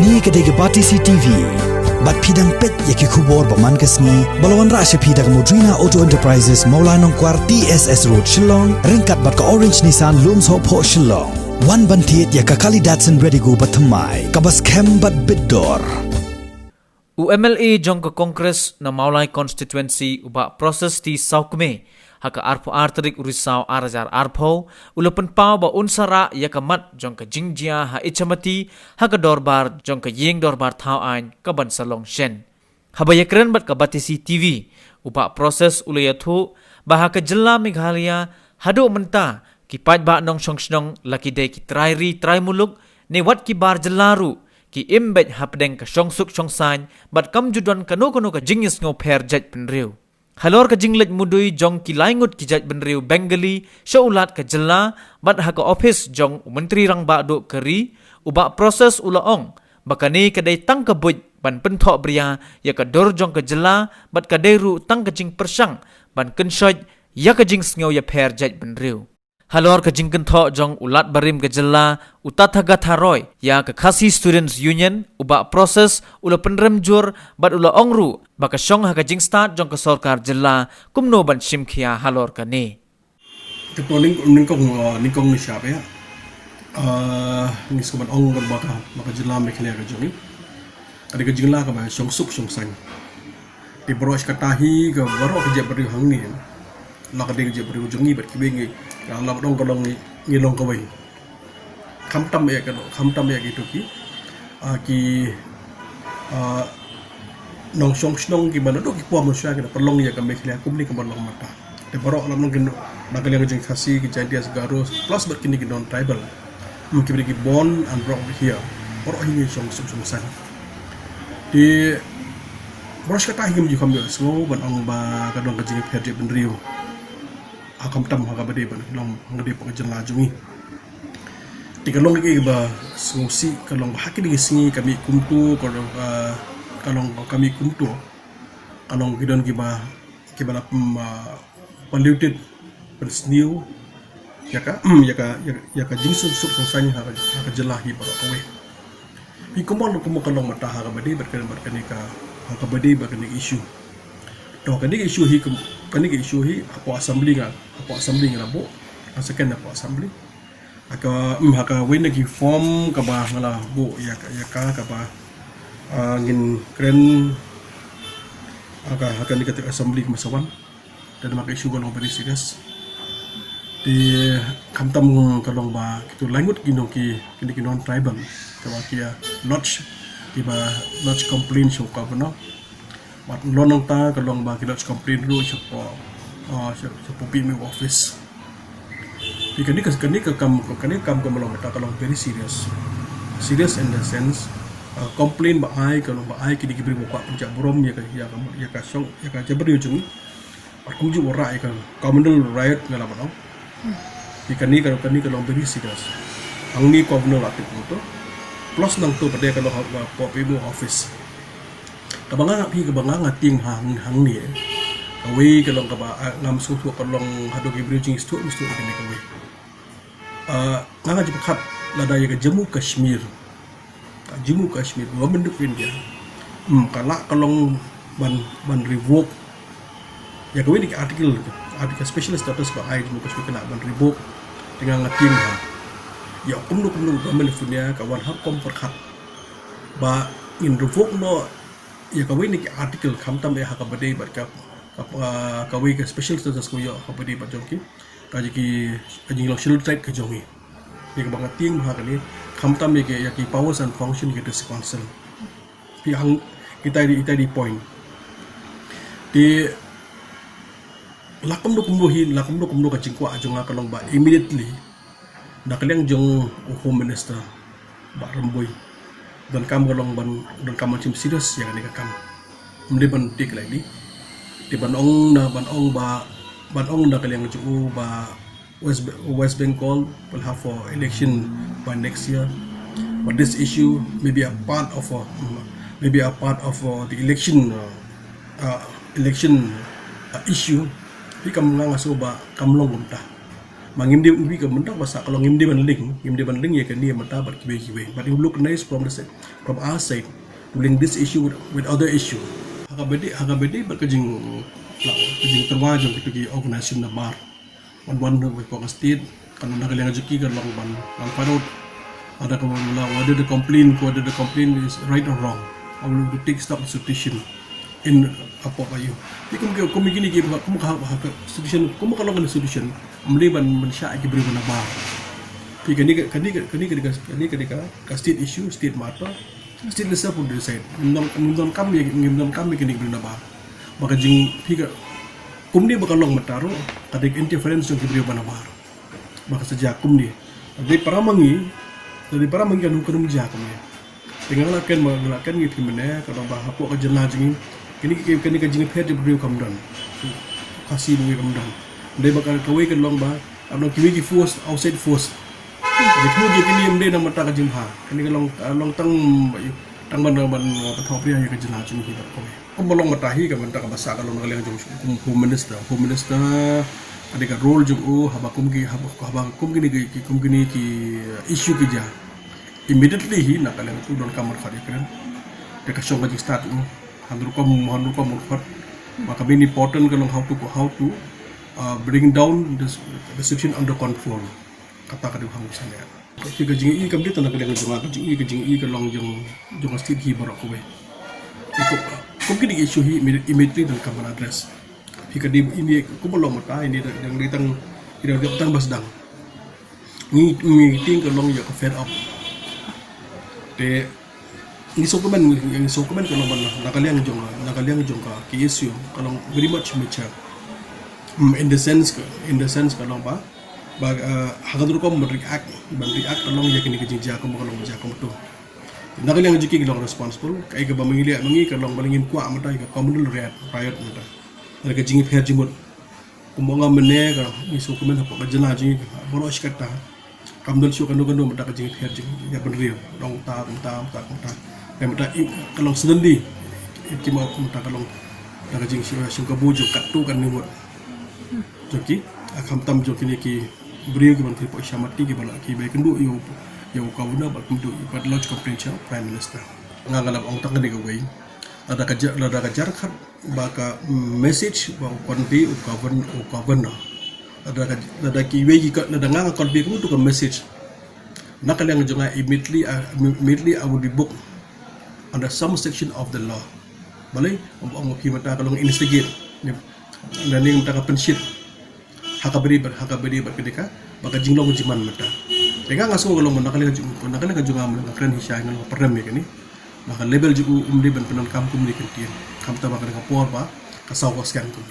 Bakani kedai Batisi TV. Bat pidang pet yaki kubor baman kesni. Balawan rasya pidang Modrina Auto Enterprises Maulanong Kwar TSS Road Shillong. Ringkat bat ka Orange Nissan Lums Hop Ho Shillong. Wan bantiet yaka kali Datsun ready go batamai. Kabas kem bat bidor. UMLA jong ke Kongres na Maulai Constituency uba proses di Saukume. Haka arpo arterik urisau arajar arpo ulapan pau ba unsara yaka mat jong ke jingjia ha ichamati haka dorbar jong ke ying dorbar thau ain ka ban salong shen. Haba yakren bat ka Batisi TV uba proses ulayathu bah ka jilla Meghalaya hadu menta ki paj ba nong song laki de ki trai muluk ne wat ki bar jelaru ki imbet hapdeng ka song san bat kam judon kano ka jingis ngo per jaj penriu. Halor ka jinglet mudui jong ki laingut ki jaj benriu Bengali syaulat ka jela bat ha ka office jong menteri rang ba do keri uba proses ulaong bakani kadai tang ka buj ban penthok bria ya ka dor jong ka jela bat ka deru tang ka jing persang ban kenshoj ya ka jing sngo ya per jaj benriu. Halor ka jing kenthok jong ulat barim ka jela utathaga tharoi ya ka khasi students union uba proses ula penremjur bat ula ongru baka syong ha ka jing start jong ka sarkar jela kumno ban shimkhia halor ka ni. Ketua ningkong ni siapa ya? Ni sobat ong baka jela Meghalaya ka jongi. Ada ka jingla ka ba syong sang. Di borosh katahi ka baro ka jabri hang ni. Laka ding jabri jongi bat kibengi. Yang lam dong kolong ni long kawai. Kamtam ya gitu ki nong snong ki bana do ki po manusia ki perlong ya ka Meghalaya kumni ka balong mata. De barok lam nong nagalang jeng khasi ki jantia segaro plus berkini ki non tribal. Mungkin beri born and brought here. Barok ini song san. Di boros kata hingga menuju kami semua ban ong ba kadong kajing perje benriu. Akam tam haga bade ban long ngade pengajan lajungi. Tiga long lagi ba sungsi kalong bahaki lagi singi kami kumtu kalong kami kumtu kalong gidon giba polluted persniu yaka jingsun sup sungsanya haga jelahi para kawe. Hikumon kalong mata haga bade berkani ka haga bade berkani isu. Doh kani isu hi apa assembly nga bo second apa assembly haka win lagi form ka ba ngala bo ya ka ba ngin kren haka ni kata assembly masawan dan maka isu golong very serious di kamtam kalong ba kitu langut ginong ki non tribal kawa kia lodge complaint so ka no mat lonong ta kalong ba kilot complain ru siapa PMO office kani kam malong ta kalong very serious in the sense complain ba ai kalong ba ai kini kibri mo pa puncak brom ya ka jabri ujung arkuju ora ya ka communal riot ngala ba no kani kalong very serious ang ni communal aktif to plus nang to pada kalong PMO office kabanga ting hang ni kawe kalong kaba ngam su kalong hado ki bridging stu ni kawe nganga jipat lada ya Jammu Kashmir wa menduk India kala kalong ban revoke ya kawe ni artikel special status ba ai Jammu Kashmir kena ban revoke dengan ngating ha ya kumnu gamen funia kawan hak kom perkhat ba in revoke no ya kawai ni artikel kamtam ya hakabade bat kawai ke special status ko ya hakabade bat jongki kaji ki ajing lo shield type ke jongi ni ka bang ting ha kali kamtam ya ki powers and function ke this council pi hang kita di point di lakum do kumbo ka jingkwa ajonga kalong ba immediately nakaliang jong home minister ba ramboy dan kam golong dan kam macam serius yang ni kam mende ban tik lagi di ban ong da kaliang ju ba West Bengal will have for election by next year, but this issue may be a part of the election issue. Di kam nga so ba kam long ta Mangim dia ubi ke mentak basa kalau ngim dia banding ya kan dia mentah berkiwe-kiwe. But you look nice from our side to link this issue with other issue. Hagabedi berkejing terwajib di organisasi nabar. One with Poga State kan nak liang rezeki kan long parut ada kemudian whether the complaint is right or wrong. I will take stop the solution in apa kayu. Jadi kamu gini kamu solution kamu kalau ada solution mesti ban syak ke beri mana bar. Jadi ketika state issue state matter state lesa pun decide. Ngimdon kami kini beri mana bar. Maka jing pika kumni bakal long mataru kadik interference yang kibri mana bar. Maka sejak kumni dari para mangi kan hukum jakum ya. Tinggal lakukan gitu mana kalau bah apa kerja lajing kini kajing pet di beri kamdan kasih beri kamdan. Dia bakal kawai kan long bah abang kiwi force outside force. Jadi kemudian kini dia nama tak kajing ha. Kini kalau long tang ban patau pria yang kerja lajing hidup kawai. Kau belum matahi kan mentah bahasa kalau nak lihat jom home minister ada role jom habakum kini ki isu kerja. Immediately nak kalian tu don kamar kali kan. Dekat show kajing start handur kamu mukhat. Maka ini important kalau how to bring down the situation under control. Kata hang sana. Jika kajing kami tanah kalian kajing kalau jong state hi barak kowe. Mungkin isu hi immediately dan kamar address. Jika di ini aku belum mata ini yang ditang basdang. Ni meeting kalau ya fed up. De ini sokomen kalau mana nakaliang jong ka ki isu kalau very much mecha in the sense kalau apa hagadur ko react kalau ya kini kejija ko kalau jakom tu nakaliang jiki kalau responsible kai ka bamangili mangi kalau balingin kwa mata ka communal riot mata ada jingi pher jimut kumonga mene ka ni sokomen apa ka jana jingi bolo shikata kamdal syu kanu mata ka jingi pher jingi ya benrio dong ta mata kalau sedendi kima mata kalau ka jingi syu ka bujo katu kan ni mut joki akam tam joki ni ki brio ki ban po shamati ki bala ki be kendu yo ka buna ba kendu but lodge complaint prime minister ngangala ong tang ni gawai ada kajar khat baka message ba konbi governor ada ki wegi ka ada nganga konbi ku tu ka message nakaliang jonga immediately I would be booked under some section of the law balai ang mata kalau investigate dan ni mata ka penship hakabri berkedeka baka jinglong jiman mata tengah ngaso kalau nakaliang jonga kren hisya ngal perdam ya ni maka label juga umdi ban penan kampung di kentian kam ta baka ka por ba ka saw ko scan ko